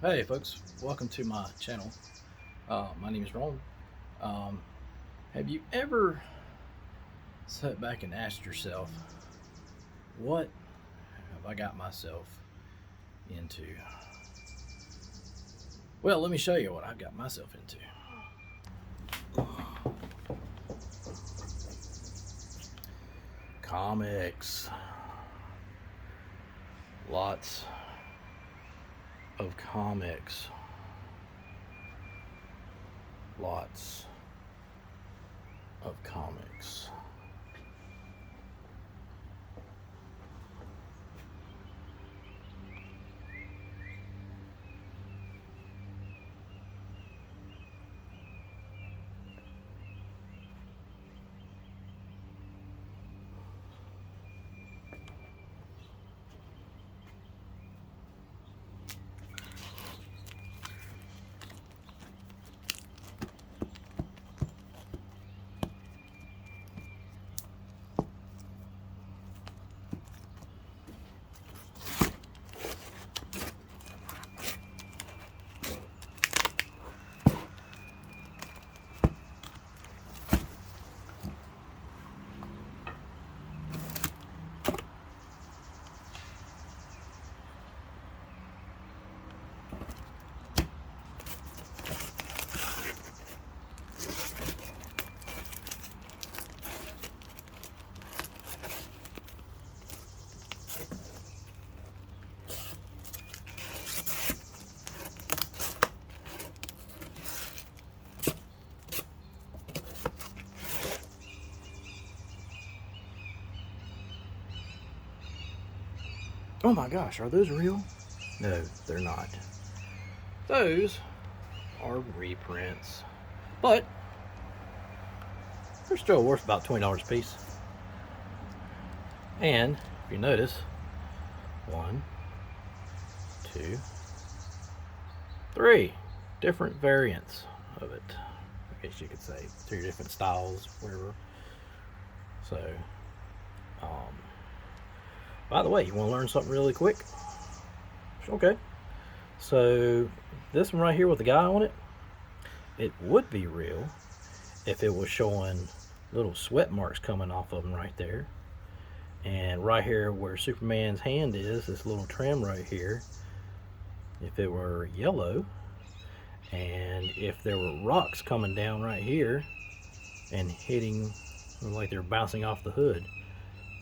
Hey folks, welcome to my channel. My name is Ron. Um, have you ever sat back and asked yourself, what have I got myself into? Well, let me show you what I've got myself into. Comics. Lots of comics. Lots of comics. Oh my gosh, are those real? No, they're not. Those are reprints. But they're still worth about $20 a piece. And if you notice, one, two, three different variants of it. I guess you could say three different styles, whatever. So, um, by the way, you want to learn something really quick? Okay. So, this one right here with the guy on it, it would be real if it was showing little sweat marks coming off of him right there. And right here where Superman's hand is, this little trim right here, if it were yellow, and if there were rocks coming down right here and hitting like they're bouncing off the hood,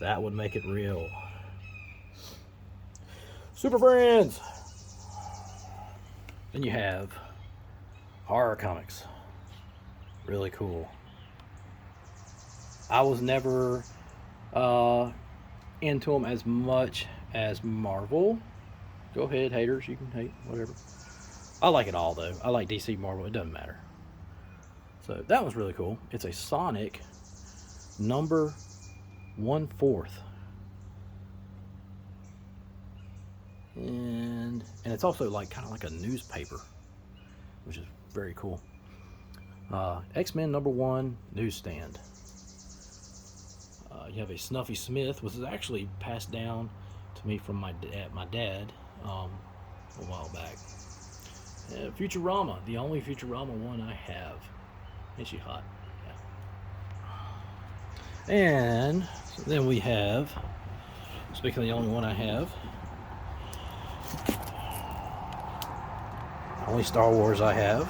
that would make it real. Super Friends! Then you have horror comics. Really cool. I was never into them as much as Marvel. Go ahead, haters, you can hate, whatever. I like it all though. I like DC, Marvel, it doesn't matter. So that was really cool. It's a Sonic number 1/4. And it's also like kind of like a newspaper, which is very cool. X-Men number 1 newsstand. You have a Snuffy Smith, which is actually passed down to me from my dad a while back. Futurama, the only Futurama one I have. Ain't she hot? Yeah. And so then we have, speaking of the only one I have, only Star Wars I have,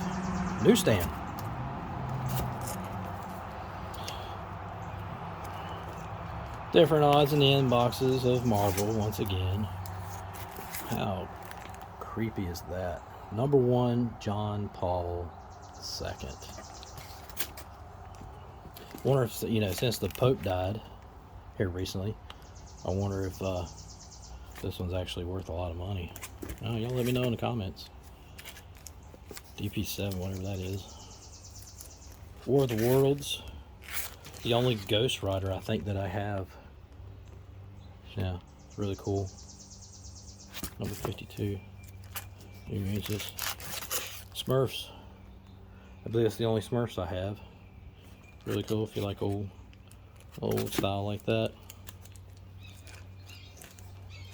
newsstand. Different odds and end boxes of Marvel once again. How creepy is that? Number 1, John Paul II. Wonder if, since the Pope died here recently, I wonder if this one's actually worth a lot of money. Oh, y'all let me know in the comments. DP7, whatever that is. War of the Worlds. The only Ghost Rider I think that I have. Yeah, it's really cool. Number 52. New Images. Smurfs. I believe that's the only Smurfs I have. Really cool if you like old style like that.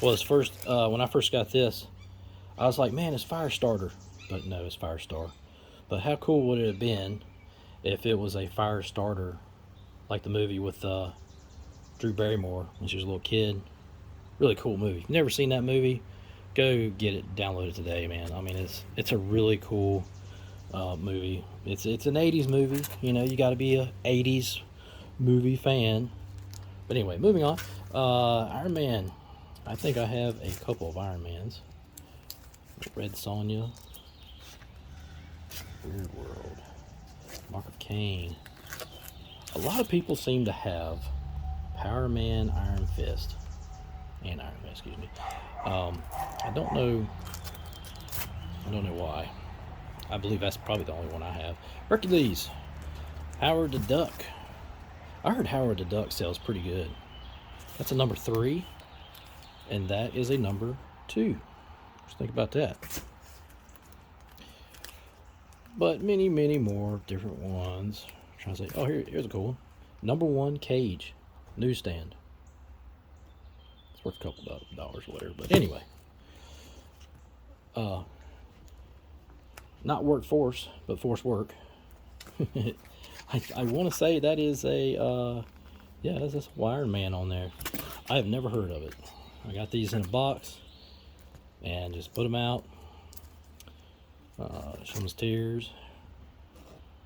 Well, when I first got this, I was like, man, it's Firestarter. But no, it's Firestar. But how cool would it have been if it was a Firestarter, like the movie with Drew Barrymore when she was a little kid? Really cool movie. Never seen that movie? Go get it, download it today, man. I mean, it's a really cool movie. It's an '80s movie. You know, you got to be a '80s movie fan. But anyway, moving on. Iron Man. I think I have a couple of Iron Mans. Red Sonja. Weird World. Mark of Cain. A lot of people seem to have Power Man, Iron Fist, and Iron Man. Excuse me. I don't know. I don't know why. I believe that's probably the only one I have. Hercules. Howard the Duck. I heard Howard the Duck sells pretty good. That's a number 3, and that is a number 2. Just think about that. But many, many more different ones. I'm trying to say, oh, here's a cool one. Number 1 Cage, newsstand. It's worth a couple dollars or whatever. But anyway, not workforce, but force work. I want to say that is a yeah, that's a Iron Man on there. I have never heard of it. I got these in a box and just put them out. Some tears.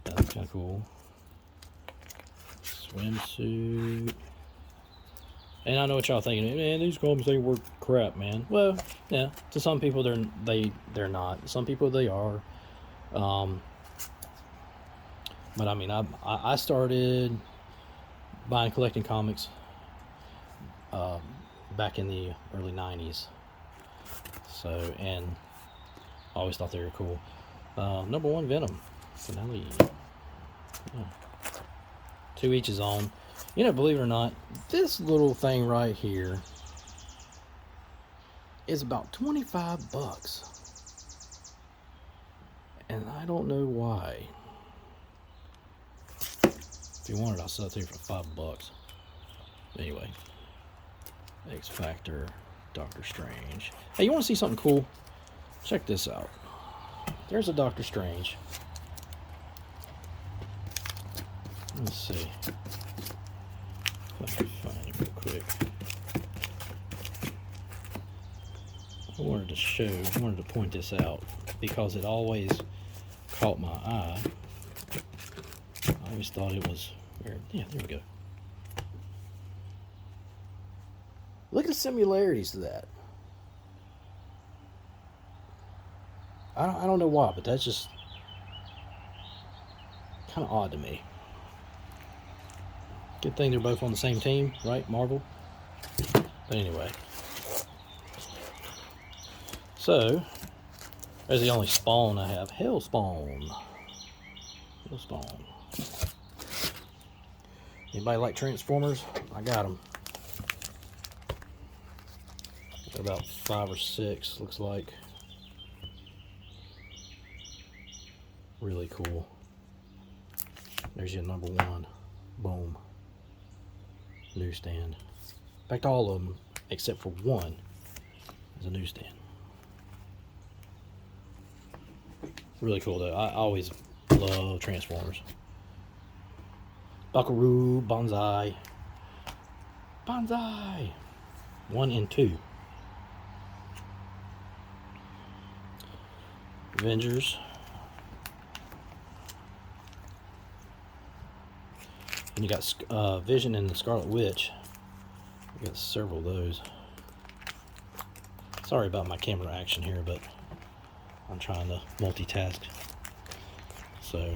That's kind of cool. Swimsuit. And I know what y'all thinking, man, these comics ain't worth crap, man. Well, yeah, to some people they're not. Some people they are. But I mean, I started buying collecting comics back in the early '90s. So, and I always thought they were cool. Number 1 Venom finale. Yeah. 2 each is on. You know, believe it or not, this little thing right here is about 25 bucks. And I don't know why. If you want it, I'll sell it to you for $5. Anyway, X Factor, Doctor Strange. Hey, you want to see something cool? Check this out. There's a Doctor Strange. Let's see. If I can find it real quick. I wanted to point this out because it always caught my eye. I always thought it was weird. Yeah, there we go. Look at the similarities to that. I don't know why, but that's just kind of odd to me. Good thing they're both on the same team, right? Marvel. But anyway. So, there's the only Spawn I have. Hellspawn. Hellspawn. Anybody like Transformers? I got them. They're about 5 or 6, looks like. Really cool. There's your number 1. Boom. Newsstand. In fact, all of them, except for one, is a newsstand. Really cool, though. I always love Transformers. Buckaroo, Banzai. Banzai! 1 and 2. Avengers. And you got Vision and the Scarlet Witch. You got several of those. Sorry about my camera action here, but I'm trying to multitask. So,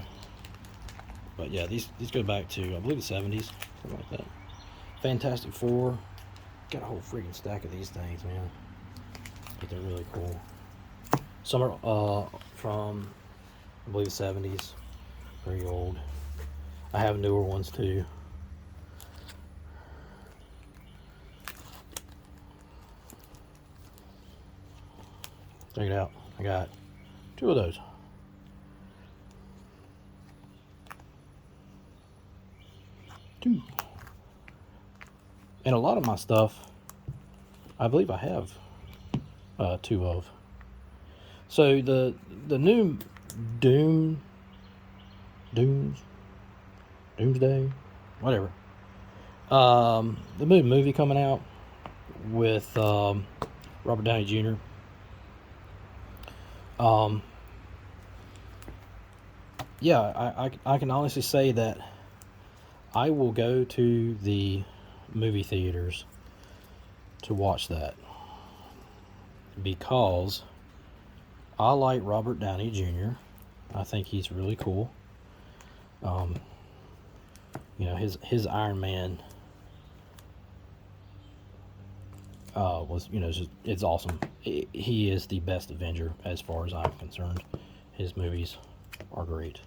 but yeah, these go back to, I believe, the 70s, something like that. Fantastic Four. Got a whole freaking stack of these things, man. But they're really cool. Some are from, I believe, the 70s. Very old. I have newer ones too. Check it out. I got 2 of those. Two. And a lot of my stuff, I believe I have 2 of. So the new Doom, Dooms, Doomsday, whatever. The new movie coming out with Robert Downey Jr. Yeah, I can honestly say that I will go to the movie theaters to watch that because I like Robert Downey Jr. I think he's really cool. His Iron Man was it's awesome. He is the best Avenger as far as I'm concerned. His movies are great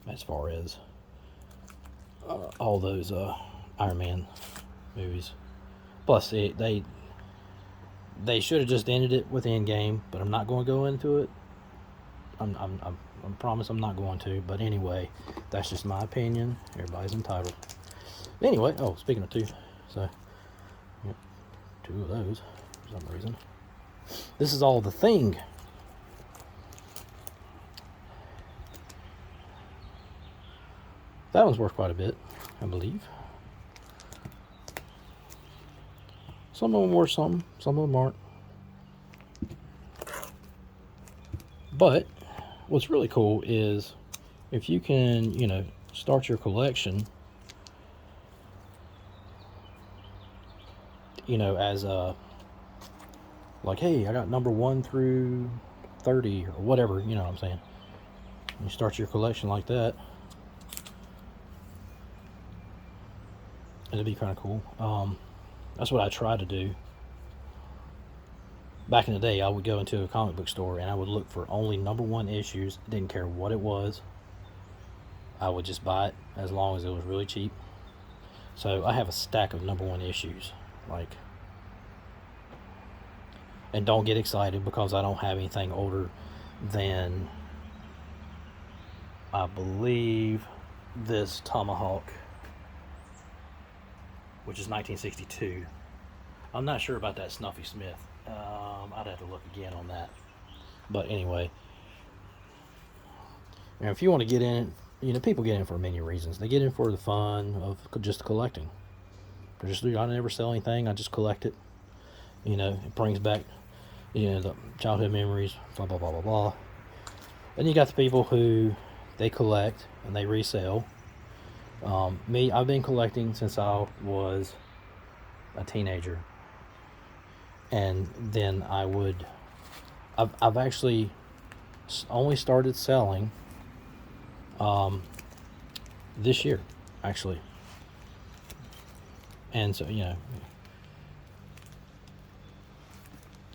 as far as all those Iron Man movies. Plus, they should have just ended it with Endgame, but I'm not going to go into it. I promise I'm not going to. But anyway, that's just my opinion. Everybody's entitled. Anyway, speaking of two, so yep, two of those for some reason. This is all The Thing. That one's worth quite a bit, I believe. Some of them worth something, some of them aren't. But what's really cool is if you can, start your collection, as a, like, hey, I got number 1 through 30 or whatever, you know what I'm saying. You start your collection like that. It'd be kind of cool. That's what I try to do. Back in the day, I would go into a comic book store and I would look for only number 1 issues. Didn't care what it was. I would just buy it as long as it was really cheap. So I have a stack of number 1 issues. And don't get excited because I don't have anything older than, I believe, this Tomahawk, which is 1962. I'm not sure about that Snuffy Smith. I'd have to look again on that. But anyway, if you want to get in, people get in for many reasons. They get in for the fun of just collecting. I never sell anything. I just collect it. It brings back, the childhood memories. Blah blah blah blah blah. Then you got the people who they collect and they resell. Me, I've been collecting since I was a teenager. And then I've actually only started selling this year, actually. And so,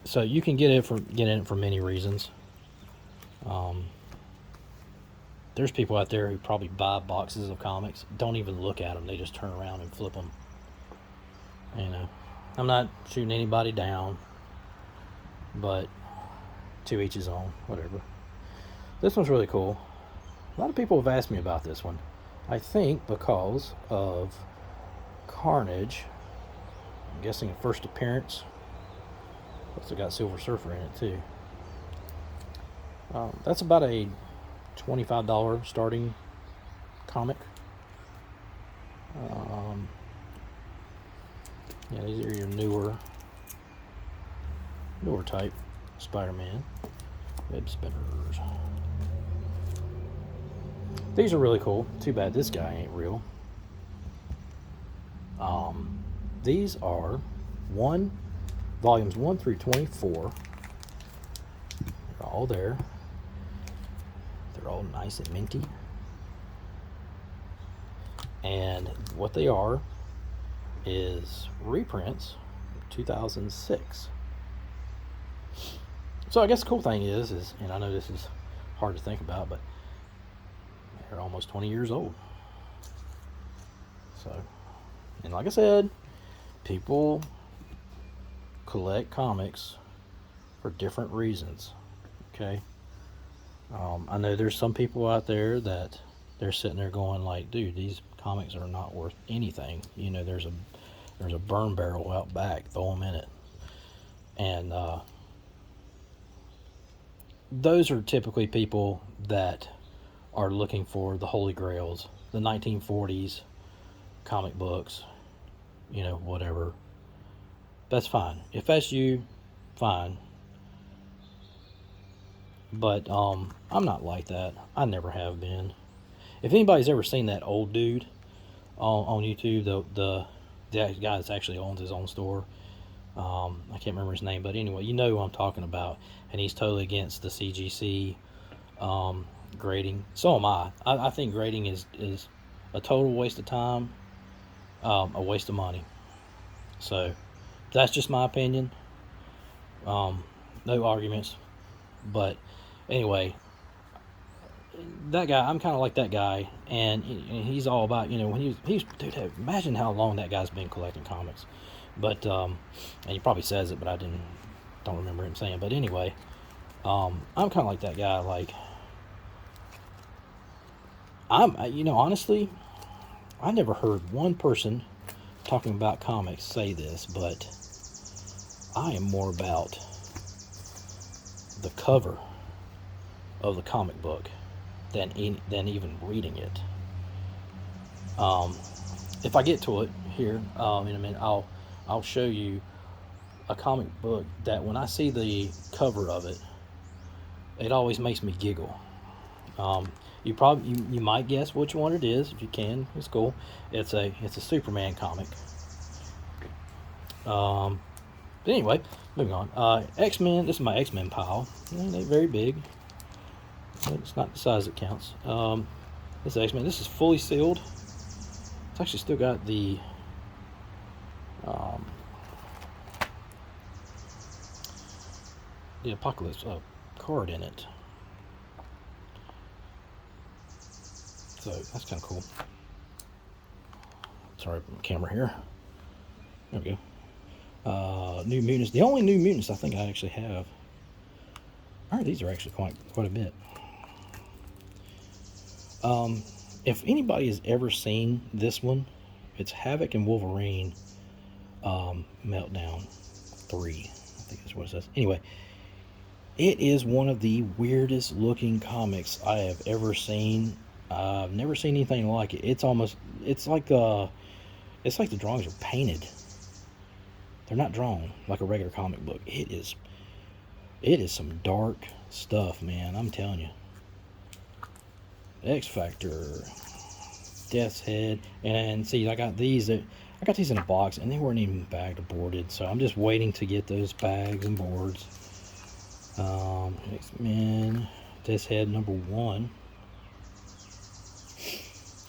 so you can get in it for many reasons. There's people out there who probably buy boxes of comics, don't even look at them, they just turn around and flip them. I'm not shooting anybody down, but to each his own, whatever. This one's really cool. A lot of people have asked me about this one. I think because of Carnage, I'm guessing a first appearance. Also got Silver Surfer in it too. That's about a $25 starting comic. These are your newer type Spider-Man web spinners. These are really cool. Too bad this guy ain't real. These are volumes 1 through 24. They're all there. They're all nice and minty. And what they are is reprints of 2006. So I guess the cool thing is, and I know this is hard to think about, but they're almost 20 years old. So, and like I said, people collect comics for different reasons. Okay. I know there's some people out there that they're sitting there going like, dude, these comics are not worth anything. There's a burn barrel out back, throw them in it. And those are typically people that are looking for the holy grails, the 1940s comic books, whatever. That's fine. If that's you, fine. But I'm not like that. I never have been. If anybody's ever seen that old dude on YouTube, the guy that actually owns his own store, I can't remember his name, but anyway, you know who I'm talking about, and he's totally against the CGC grading. So am I. I think grading is a total waste of time, a waste of money. So that's just my opinion. No arguments. But anyway, that guy, I'm kind of like that guy, and he's all about, when he's dude, imagine how long that guy's been collecting comics. But and he probably says it, but don't remember him saying. But anyway, I'm kind of like that guy. Like, honestly, I never heard one person talking about comics say this, but I am more about the cover of the comic book than even reading it. If I get to it here in a minute, I'll show you a comic book that when I see the cover of it, it always makes me giggle. You might guess which one it is. If you can, it's cool. It's a Superman comic. But anyway, moving on. X-Men. This is my X-Men pile. They're very big. It's not the size that counts. This X-Men. This is fully sealed. It's actually still got the Apocalypse card in it. So that's kind of cool. Sorry, camera here. There we go. New Mutants. The only New Mutants I think I actually have. These are actually quite a bit. If anybody has ever seen this one, it's Havoc and Wolverine Meltdown 3. I think that's what it says. Anyway, it is one of the weirdest looking comics I have ever seen. I've never seen anything like it. It's like the drawings are painted. They're not drawn like a regular comic book. It is some dark stuff, man. I'm telling you. X Factor, Death's Head, and see, I got these in a box, and they weren't even bagged or boarded. So I'm just waiting to get those bags and boards. X-Men, Death's Head #1.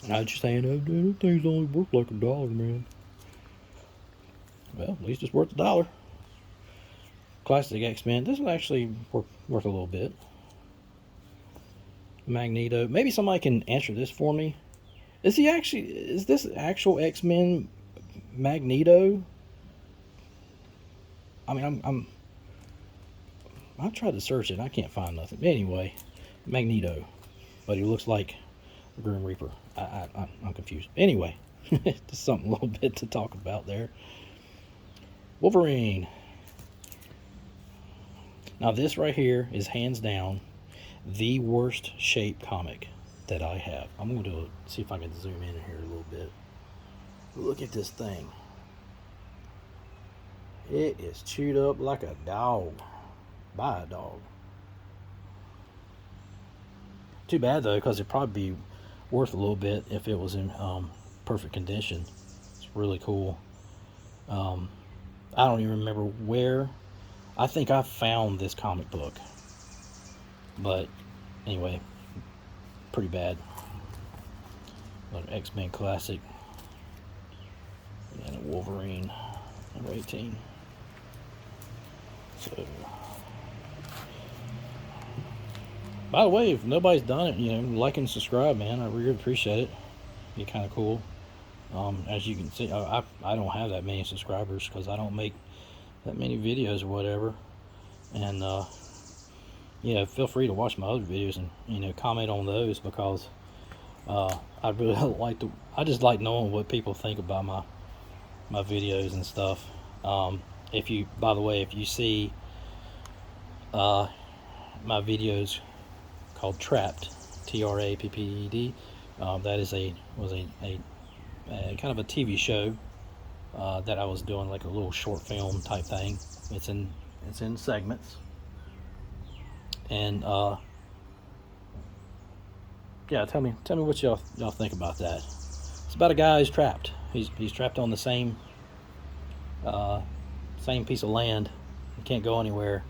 And I was just saying, oh, dude, that thing's only worth like $1, man. Well, at least it's worth $1. Classic X-Men. This is actually worth a little bit. Magneto. Maybe somebody can answer this for me. Is this actual X-Men Magneto? I mean, I tried to search it. I can't find nothing. Anyway, Magneto, but he looks like the Grim Reaper. I'm confused. Anyway, just something a little bit to talk about there. Wolverine. Now this right here is hands down the worst shaped comic that I have. I'm going to see if I can zoom in here a little bit. Look at this thing. It is chewed up like a dog by a dog. Too bad though, because it'd probably be worth a little bit if it was in perfect condition. It's really cool. I don't even remember where. I think I found this comic book. But anyway, pretty bad. An X-Men classic. And a Wolverine #18. So, by the way, if nobody's done it, like and subscribe, man. I really appreciate it. Be kind of cool. As you can see, I don't have that many subscribers because I don't make that many videos or whatever. And feel free to watch my other videos and comment on those, because I really I just like knowing what people think about my videos and stuff. By the way, if you see my videos called Trapped, Trapped. That is a kind of a TV show that I was doing, like a little short film type thing. It's in segments, and yeah, tell me what y'all think about that. It's about a guy who's trapped. He's trapped on the same piece of land. He can't go anywhere.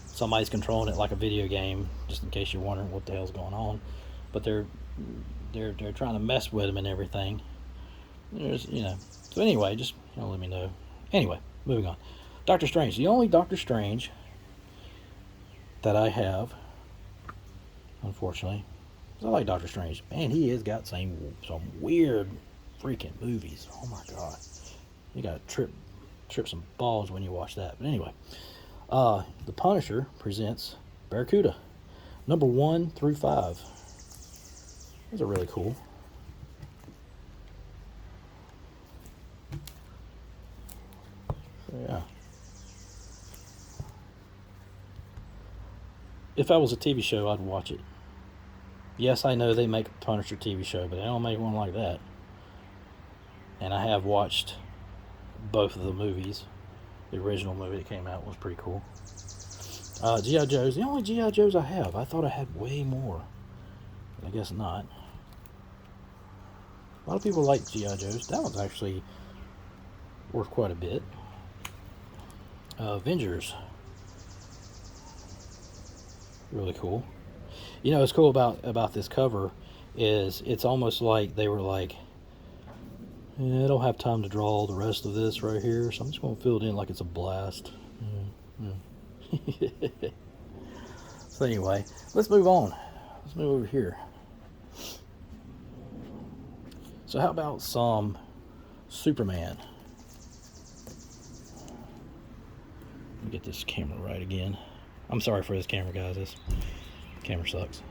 Somebody's controlling it like a video game. Just in case you're wondering what the hell's going on, but they're trying to mess with him and everything. So anyway, just let me know. Anyway, moving on. Doctor Strange. The only Doctor Strange that I have, unfortunately, I like Doctor Strange. Man, he has got some weird freaking movies. Oh my god, you gotta trip some balls when you watch that. But anyway, The Punisher presents Barracuda, number 1 through 5. Those are really cool. So yeah. If I was a TV show, I'd watch it. Yes, I know they make a Punisher TV show, but they don't make one like that. And I have watched both of the movies. The original movie that came out was pretty cool. G.I. Joe's. The only G.I. Joe's I have. I thought I had way more. But I guess not. A lot of people like G.I. Joe's. That one's actually worth quite a bit. Avengers. Really cool. What's cool about this cover is it's almost like they were like, I don't have time to draw the rest of this right here, so I'm just going to fill it in like it's a blast. So anyway, let's move on. Let's move over here. So how about some Superman? Let me get this camera right again. I'm sorry for this camera, guys. This camera sucks.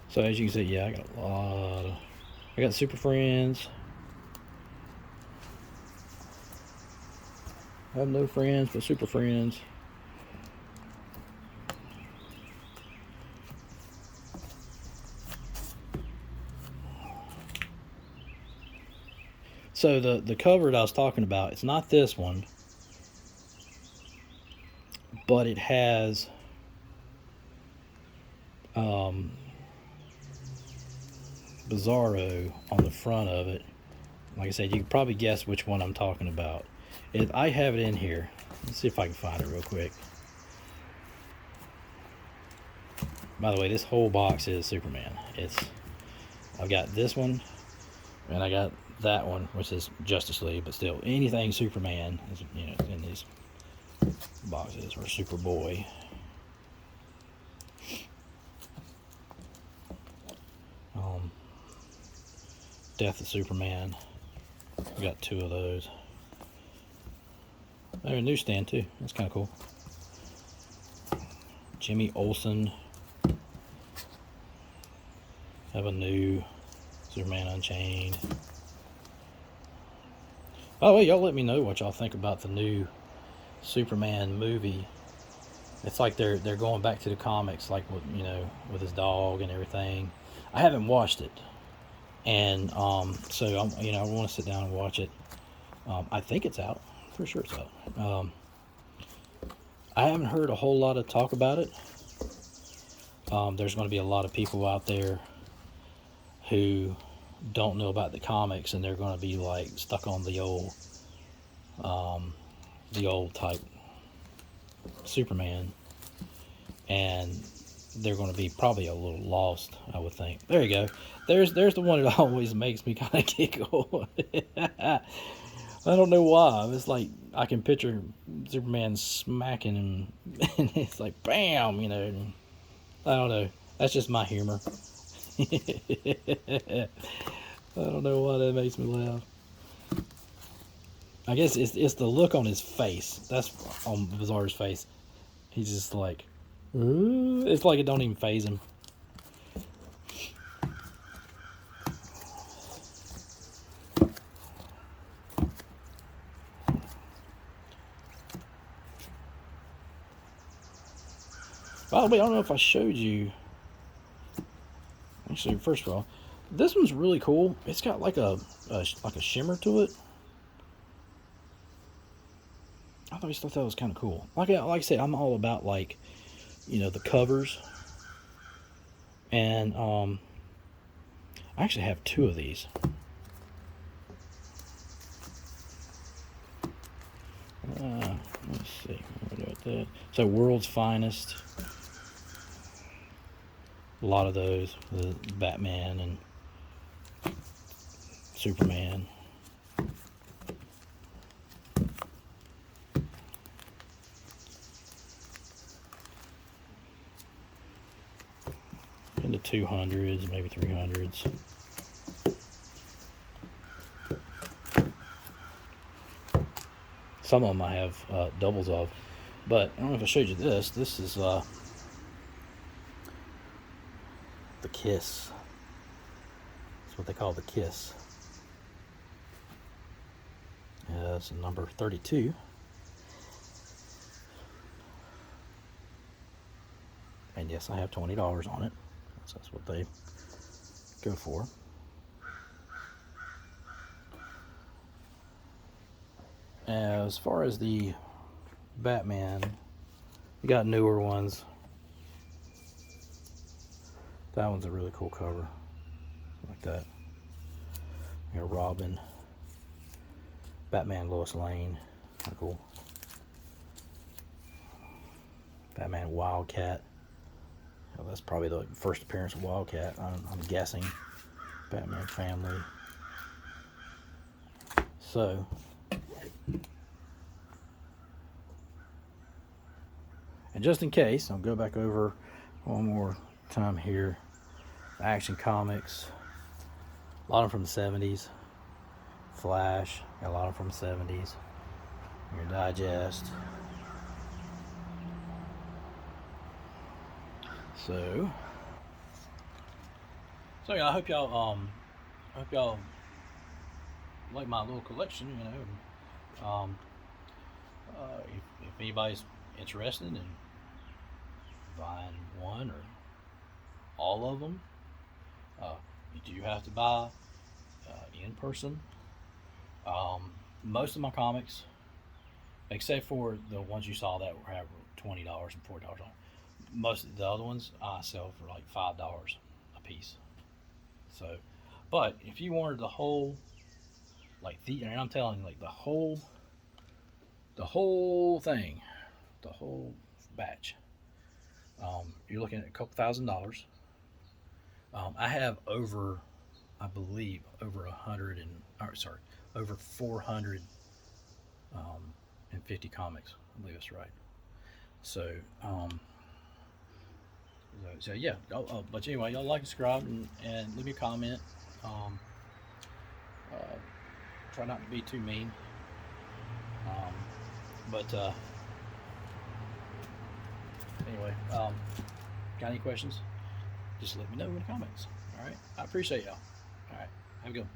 So as you can see, yeah, I got Super Friends. I have no friends but Super Friends. So the cover that I was talking about, it's not this one, but it has Bizarro on the front of it. Like I said, you can probably guess which one I'm talking about. I have it in here. Let's see if I can find it real quick. By the way, this whole box is Superman. I've got this one, and I got that one, which is Justice League, but still, anything Superman is, in these boxes, or Superboy. Death of Superman. We got 2 of those. They're a newsstand too. That's kind of cool. Jimmy Olsen. Have a new Superman Unchained. By the way, y'all let me know what y'all think about the new Superman movie. It's like they're going back to the comics, like with his dog and everything. I haven't watched it, and so I want to sit down and watch it. I think it's out. I'm pretty sure it's out. I haven't heard a whole lot of talk about it. There's going to be a lot of people out there who don't know about the comics, and they're going to be like stuck on the old type Superman, and they're going to be probably a little lost, I would think. There you go. There's the one that always makes me kind of giggle. I don't know why. It's like I can picture Superman smacking him, and it's like bam, I don't know. That's just my humor. I don't know why that makes me laugh. I guess it's the look on his face. That's on Bizarro's face. He's just like, it's like it don't even faze him. By the way, I don't know if I showed you. Actually, first of all, this one's really cool. It's got like a shimmer to it. I always thought that was kind of cool. Like I said, I'm all about like, the covers, and I actually have two of these. Let's see. So World's Finest. A lot of those, the Batman and Superman. In the 200s, maybe 300s. Some of them I have doubles of, but I don't know if I showed you this. This is the Kiss. That's what they call the Kiss. It's number 32. And yes, I have $20 on it. So that's what they go for. As far as the Batman, you got newer ones. That one's a really cool cover. Like that. You got Robin, Batman, Lois Lane. Kind of cool. Batman, Wildcat. Well, that's probably the first appearance of Wildcat, I'm guessing. Batman family. So, and just in case, I'll go back over one more time here. Action Comics. A lot of them from the 70s. Flash. Got a lot of them from the 70s. Your Digest. So yeah, I hope y'all like my little collection. If anybody's interested in buying one or all of them, you do have to buy in person. Most of my comics, except for the ones you saw that were $20 and $40 on, most of the other ones I sell for like $5 a piece. So, but if you wanted the whole, and I'm telling you, like the whole thing, the whole batch, you're looking at a couple $1,000s. I have I believe over 450 comics. I believe that's right. So, yeah. But anyway, y'all like, subscribe, and leave me a comment. Try not to be too mean. But anyway, got any questions? Just let me know in the comments. All right. I appreciate y'all. All right. Have a good one.